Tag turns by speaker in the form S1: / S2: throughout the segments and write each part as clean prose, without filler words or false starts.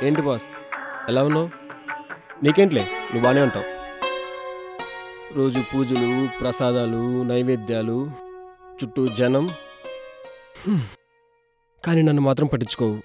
S1: ఏంటి బాస్, ఎలా ఉన్నావు? నీకేంట్లే, నువ్వు బాగానే ఉంటావు. రోజు పూజలు, ప్రసాదాలు, నైవేద్యాలు, చుట్టూ జనం. కానీ నన్ను మాత్రం పట్టించుకోవు.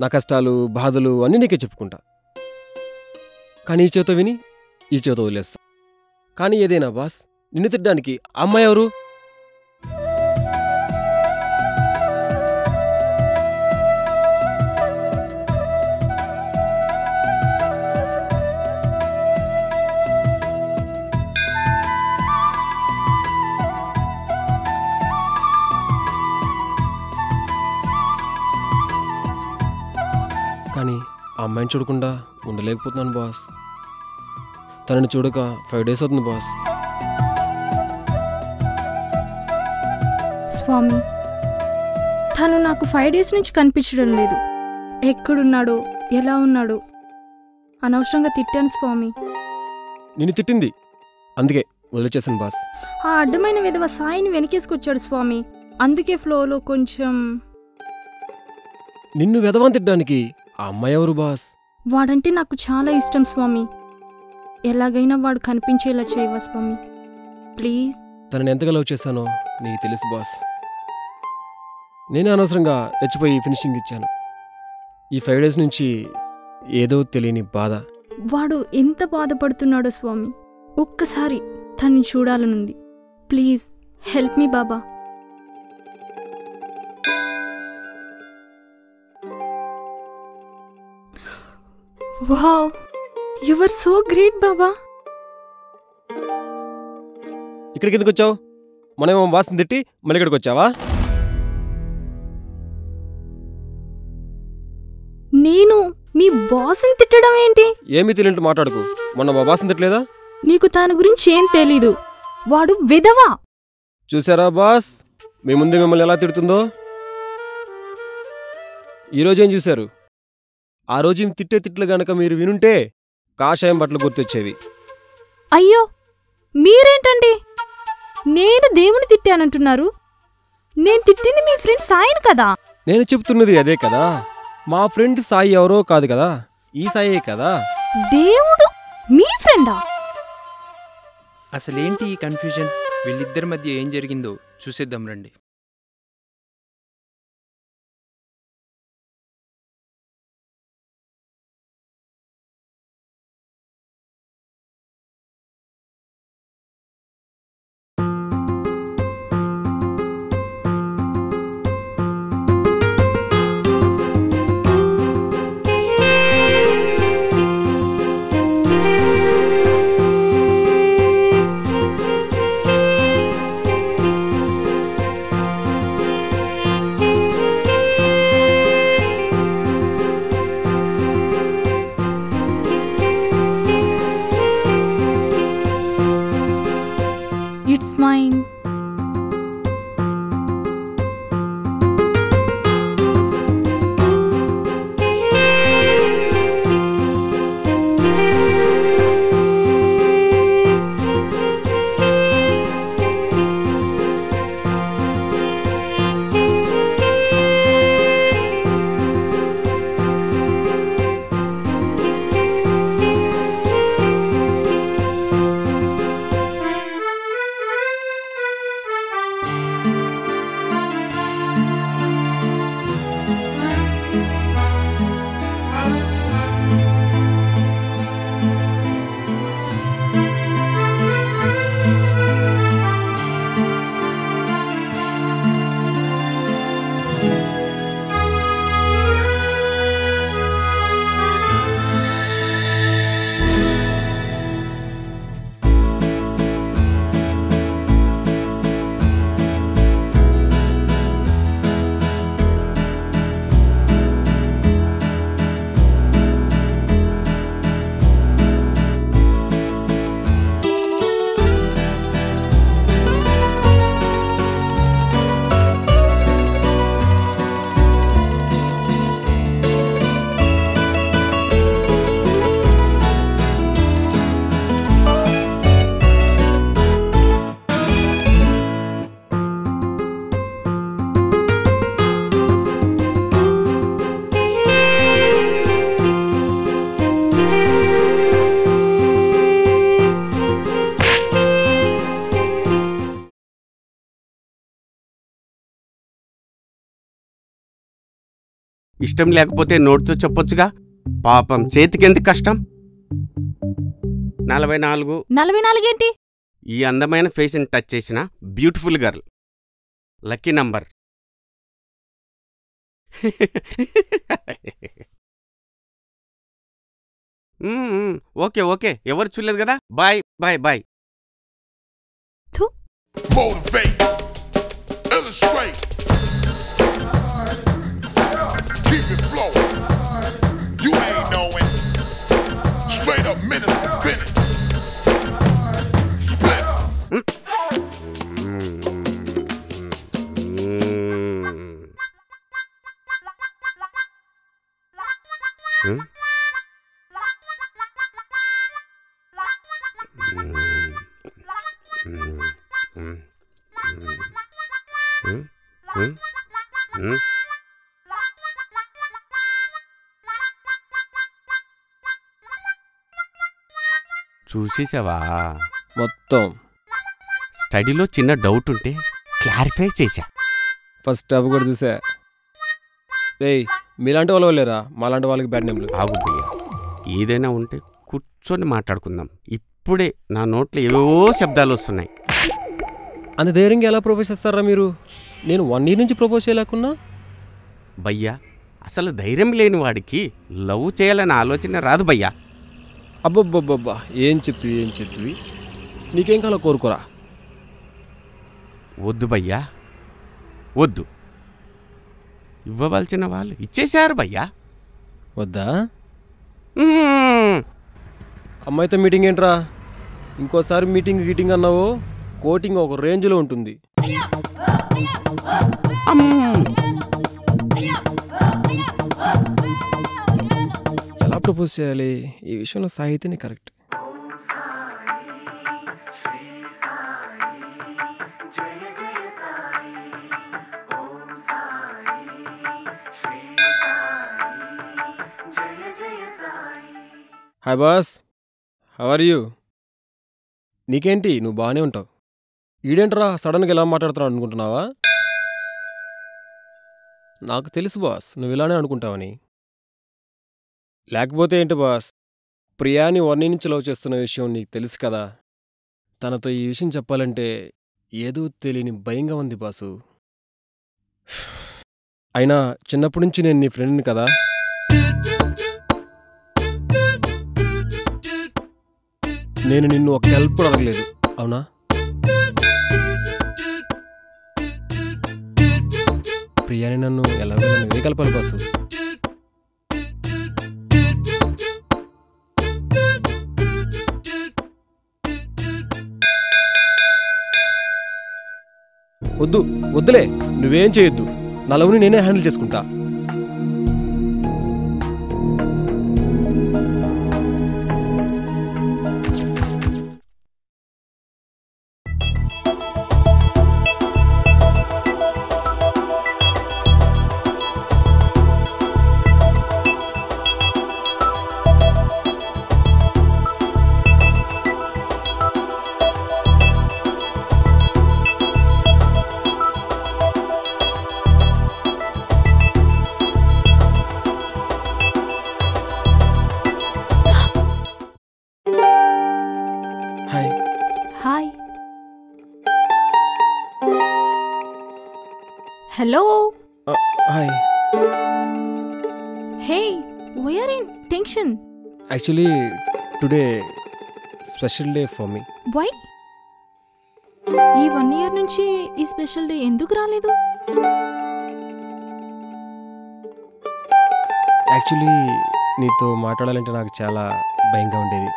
S1: నా కష్టాలు, బాధలు అన్నీ నీకే చెప్పుకుంటా. కానీ ఈ చేతో విని ఈ చేతో వదిలేస్తా. కానీ ఏదైనా బాస్, నిన్ను తిట్టడానికి అమ్మాయి ఎవరు? కానీ ఆ అమ్మాయిని చూడకుండా ఉండలేకపోతున్నాను బాస్. తనని చూడక 5 days అవుతుంది బాస్.
S2: స్వామి, తను నాకు 5 days నుంచి కనిపించడం లేదు. ఎక్కడున్నాడో, ఎలా ఉన్నాడో అనవసరంగా తిట్టాను స్వామి.
S1: నిన్ను తిట్టింది, అందుకే వదిలేచేసాను బాస్.
S2: ఆ అడ్డమైన విధవ సాయిని వెనకేసుకొచ్చాడు స్వామి. అందుకే ఫ్లోలో కొంచెం.
S1: నిన్ను వెధవాన్ తిట్టడానికి ఆ అమ్మాయి ఎవరు బాస్?
S2: వాడంటే నాకు చాలా ఇష్టం స్వామి. ఎలాగైనా వాడు కనిపించేలా చేయవా స్వామి, ప్లీజ్.
S1: తనని ఎంతగా లవ్ చేశానో నీకు తెలుసు బాస్. నేనే అనవసరంగా రెచ్చిపోయి ఫినిషింగ్ ఇచ్చాను. ఈ 5 days నుంచి ఏదో తెలియని బాధ.
S2: వాడు ఎంత బాధపడుతున్నాడో స్వామి. ఒక్కసారి తను చూడాలనుంది. ప్లీజ్ హెల్ప్ మీ బాబా. Wow, you are so great బాబా.
S1: ఇక్కడికి ఎందుకు వచ్చావు? మనమేమో బాస్ని తిట్టి మళ్ళీ ఇక్కడికి వచ్చావా?
S2: నేను మీ బాస్ని తిట్టడం ఏంటి?
S1: ఏమీ తెలియనట్టు మాట్లాడుకు. మొన్న మా బాస్ని తిట్టలేదా?
S2: నీకు తన గురించి ఏం తెలీదు. వాడు విధవా.
S1: చూసారా బాస్, మీ ముందే మిమ్మల్ని ఎలా తిడుతుందో? ఈరోజు ఏం చూశారు? ఆ రోజు తిట్టే తిట్లు గనక మీరు వినుంటే కాషాయం బట్టలు గుర్తొచ్చేవి.
S2: అయ్యో, మీరేంటండి నేను దేవుని తిట్టానంటున్నారు? నేను తిట్టింది మీ ఫ్రెండ్ సాయిని కదా.
S1: నేను చెప్తున్నది అదే కదా. మా ఫ్రెండ్ సాయి ఎవరో కాదు కదా, ఈ సాయే కదా.
S2: దేవుడు మీ ఫ్రెండా?
S3: అసలేంటి ఈ కన్ఫ్యూజన్? వీళ్ళిద్దరి మధ్య ఏం జరిగిందో చూసేద్దాం రండి.
S2: It's mine.
S4: ఇష్టం లేకపోతే నోటితో చెప్పొచ్చుగా. పాపం చేతికెందుకు కష్టం? 44.
S5: 44 ఏంటి?
S4: ఈ అందమైన ఫేస్ని టచ్ చేసిన beautiful girl. Lucky number. Okay okay, ఎవరు చూడలేదు కదా. Bye bye bye.
S6: Motivate, illustrate, keep it flowing. You ain't knowing. Straight up minister business. Spliffs.
S4: చూసేసావా?
S1: మొత్తం
S4: స్టడీలో చిన్న డౌట్ ఉంటే క్లారిఫై చేశా.
S1: ఫస్ట్ హాఫ్ కూడా చూసా. రేయ్, మీలాంటి వాళ్ళు లేరా? మాలాంటి వాళ్ళకి బ్యాడ్ నేమ్లు.
S4: ఆగు భయ్యా, ఏదైనా ఉంటే కూర్చొని మాట్లాడుకుందాం. ఇప్పుడే నా నోట్లో ఏవో శబ్దాలు వస్తున్నాయి.
S1: అంత ధైర్యంగా ఎలా ప్రపోజ్ చేస్తారా మీరు? నేను 1 year నుంచి ప్రపోజ్ చేయలేకున్నా.
S4: భయ్యా, అసలు ధైర్యం లేని వాడికి లవ్ చేయాలనే ఆలోచన రాదు భయ్యా.
S1: అబ్బబ్బబ్బబ్బా, ఏం చెప్తివి? నీకేం కాలో కోరుకోరా.
S4: వద్దు భయ్యా, వద్దు. ఇవ్వవలసిన వాళ్ళు ఇచ్చేశారు భయ్యా.
S1: వద్దా? అమ్మాయితో మీటింగ్ ఏంట్రా? ఇంకోసారి మీటింగ్ అన్నావో కోటింగ్ ఒక రేంజ్లో ఉంటుంది. ఎలా ప్రపోజ్ చేయాలి? ఈ విషయంలో సాహిత్యనే correct. Hi boss, how are you? నీకేంటి, నువ్వు బాగానే ఉంటావు. ఈడేంట్రా సడన్గా ఎలా మాట్లాడుతున్నావు అనుకుంటున్నావా? నాకు తెలుసు బాస్, నువ్వు ఇలానే అనుకుంటావని. లేకపోతే ఏంటి బాస్, ప్రియాని 1 year నుంచి లవ్ చేస్తున్న విషయం నీకు తెలుసు కదా. తనతో ఈ విషయం చెప్పాలంటే ఏదో తెలియని భయంగా ఉంది బాసు. అయినా చిన్నప్పటి నుంచి నేను నీ ఫ్రెండ్ని కదా. నేను నిన్ను ఒక హెల్ప్ కూడా అడగలేదు, అవునా? ప్రియాని నన్ను ఎలాగో నువ్వే కలపాలి బాసు. వద్దులే, నువ్వేం చేయొద్దు. నా లవ్ని నేనే హ్యాండిల్ చేసుకుంటా.
S5: Hi. Hello.
S1: Hi.
S5: Hey, why are in tension?
S1: Actually today special day for me.
S5: Why? ఈ 1 year నుంచి ఈ స్పెషల్ డే ఎందుకు రాలేదు?
S1: యాక్చువల్లీ నీతో మాట్లాడాలంటే నాకు చాలా భయంగా ఉండేది.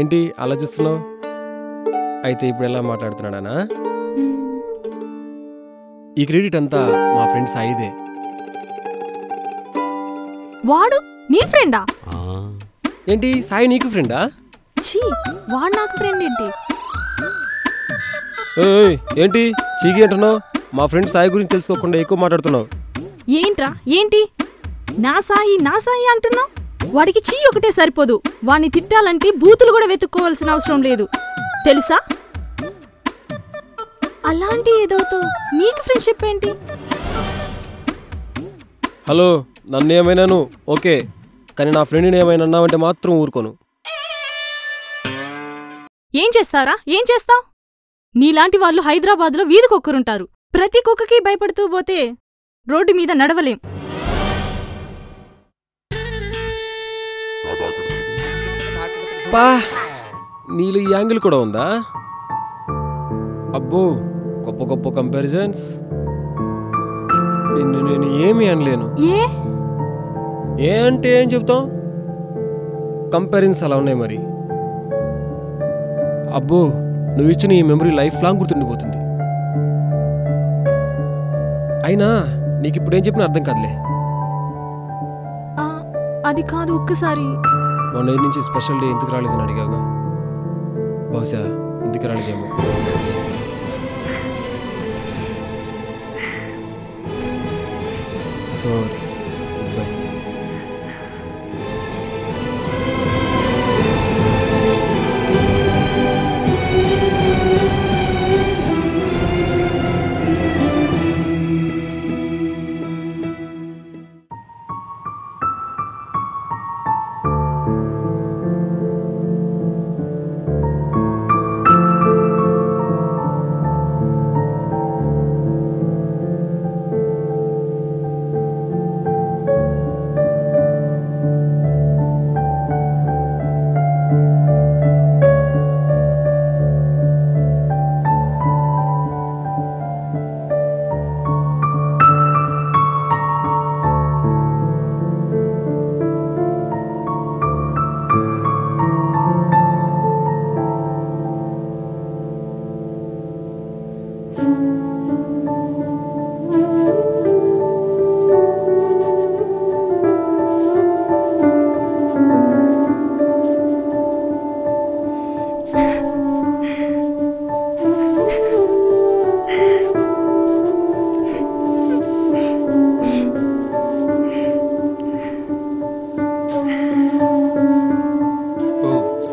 S1: ఏంటి ఆలోచిస్తున్నావు? అయితే ఇప్పుడు ఎలా మాట్లాడుతున్నాడానా? ఈ క్రెడిట్ అంతా మా ఫ్రెండ్ సాయిదే.
S5: వాడు నీ ఫ్రెండా?
S1: ఏంటి, సాయి నీకు ఫ్రెండా?
S5: ఛీ, వాడు నాకు ఫ్రెండ్ ఏంటి?
S1: ఏంటి చీకి అంటున్నావు? మా ఫ్రెండ్ సాయి గురించి తెలుసుకోకుండా ఎక్కువ మాట్లాడుతున్నావు.
S5: ఏంట్రా ఏంటి? నా సాయి అంటున్నావు? వాడికి చీ ఒకటే సరిపోదు. వాడిని తిట్టాలంటే బూతులు కూడా వెతుక్కోవాల్సిన అవసరం లేదు, తెలుసా? అలాంటి ఏదోతో నీకు ఫ్రెండ్షిప్ ఏంటి?
S1: హలో, నన్ను ఏమైనాను ఓకే, కానీ నా ఫ్రెండ్ని ఏమైనా అన్నావంటే మాత్రం ఊరుకోను.
S5: ఏం చేస్తారా? ఏం చేస్తావ్? నీలాంటి వాళ్ళు హైదరాబాద్లో వీధి కుక్కరుంటారు. ప్రతి కుక్కకి భయపడుతూ పోతే రోడ్డు మీద నడవలేం.
S1: పా, నీళ్ళు ఈ యాంగిల్ కూడా ఉందా? అబ్బో, గొప్ప గొప్ప కంపారిజన్స్. నిన్ను నేను ఏమీ అనలేను. ఏ అంటే ఏం చెప్తాం? కంపారిజన్స్ అలా ఉన్నాయి మరి. అబ్బో, నువ్వు ఇచ్చిన ఈ మెమరీ లైఫ్ లాంగ్ గుర్తుండిపోతుంది. అయినా నీకు ఇప్పుడు ఏం చెప్పినా అర్థం కాదులే.
S5: అది కాదు, ఒక్కసారి
S1: మొన్న నుంచి స్పెషల్ డే ఎందుకు రాలేదని అడిగాగా, బహుశా ఎందుకు రాలేదేమో. సారీ.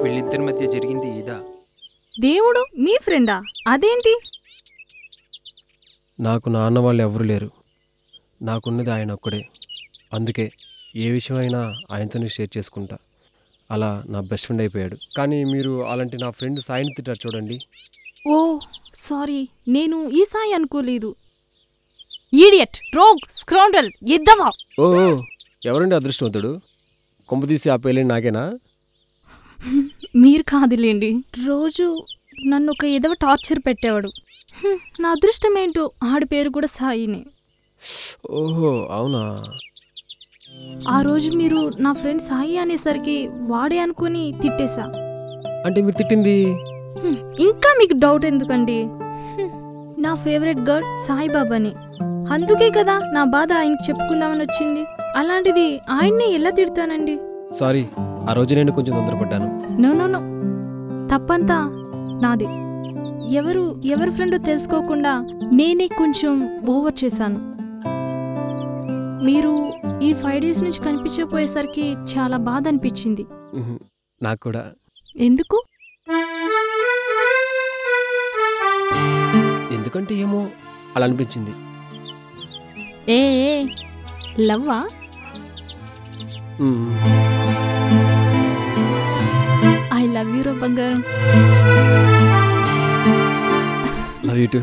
S3: వీళ్ళిద్దరి మధ్య జరిగింది ఇదా?
S5: దేవుడు మీ ఫ్రెండా? అదేంటి?
S1: నాకు నాన్న వాళ్ళు ఎవరు లేరు, నాకున్నది ఆయన ఒక్కడే. అందుకే ఏ విషయం అయినా ఆయనతోనే షేర్ చేసుకుంటా. అలా నా బెస్ట్ ఫ్రెండ్ అయిపోయాడు. కానీ మీరు అలాంటి నా ఫ్రెండ్ సాయిని తిట్టారు చూడండి.
S5: ఓ సారీ, నేను ఈ సాయి అనుకోలేదు. Idiot, rogue, స్క్రౌండల్, ఎద్దవా.
S1: ఓ, ఎవరండి అదృష్టవంతుడు? కొంప తీసి ఆ పేర్లేండి నాకేనా?
S5: మీరు కాదులేండి. రోజు నన్ను ఒక ఎదవ టార్చర్ పెట్టేవాడు. నా అదృష్టం ఏంటో ఆడి పేరు కూడా సాయినే.
S1: ఓహో, అవునా?
S5: ఆ రోజు మీరు నా ఫ్రెండ్ సాయి అనేసరికి వాడే అనుకుని తిట్టేశా.
S1: అంటే మీరు తిట్టింది?
S5: ఇంకా మీకు డౌట్ ఎందుకండి? నా ఫేవరెట్ గర్ల్ సాయిబాబాని. అందుకే కదా నా బాధ ఆయనకి చెప్పుకుందామని వచ్చింది. అలాంటిది ఆయన్ని ఎలా తిడతానండి?
S1: సారీ, ఆ రోజు నేను కొంచెం తొందరపడ్డాను.
S5: నో, తప్పంతా నాది. ఎవరి ఫ్రెండో తెలుసుకోకుండా నేనే కొంచెం ఓవర్ చేశాను. మీరు ఈ 5 days నుంచి కనిపించకపోయేసరికి చాలా బాధ అనిపించింది.
S1: నాకు కూడా.
S5: ఎందుకు?
S1: ఎందుకంటే ఏమో అలా అనిపించింది.
S5: ఏ లవ్వా? ఐ లవ్ యూ రో బంగారం.
S1: Love you to.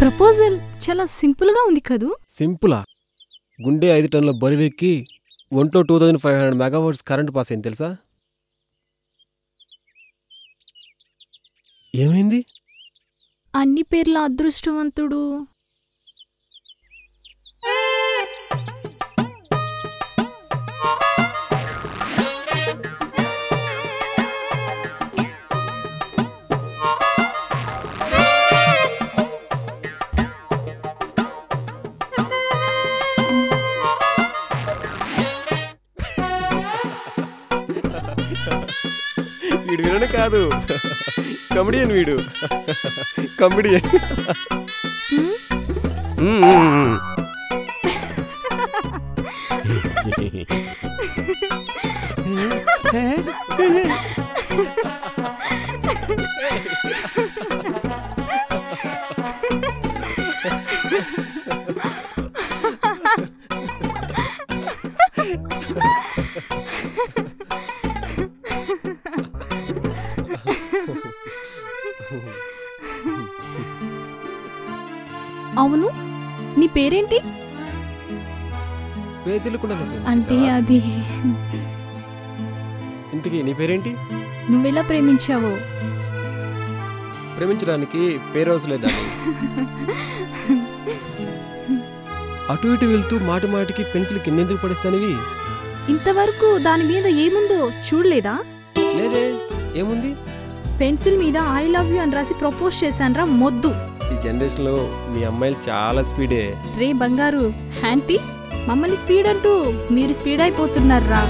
S5: ప్రపోజల్ చాలా సింపుల్గా ఉంది కదూ?
S1: సింపులా? గుండె 5 టన్నుల బరువెక్కి ఒంట్లో 2500 మెగావాట్స్ కరెంట్ పాస్ అయింది తెలుసా? ఏమైంది?
S5: అన్ని పేర్ల అదృష్టవంతుడు.
S1: వీడు వినను కాదు, కమెడియన్ వీడు. కమెడియన్.
S5: పేరేంటి?
S1: పేరు తెలియకుండా
S5: అంటే అది
S1: ఇంతకీ నీ పేరేంటి?
S5: నువ్వెలా ప్రేమించావో.
S1: ప్రేమించడానికి పేరు అవసరం లేదా? అటు ఇటు వెళ్తూ మాటి మాటికి పెన్సిల్ కిందెందుకు పడిస్తానివి?
S5: ఇంతవరకు దాని మీద ఏముందో చూడలేదా?
S1: లేదే, ఏముంది?
S5: పెన్సిల్ మీద ఐ లవ్ యూ అని రాసి ప్రపోజ్ చేశాన్రా మొద్దు.
S1: ఈ జనరేషన్లో మీ అమ్మాయిలు చాలా స్పీడే.
S5: రే బంగారు ఆంటీ, మమ్మల్ని స్పీడ్ అంటూ మీరు స్పీడ్ అయిపోతున్నారా?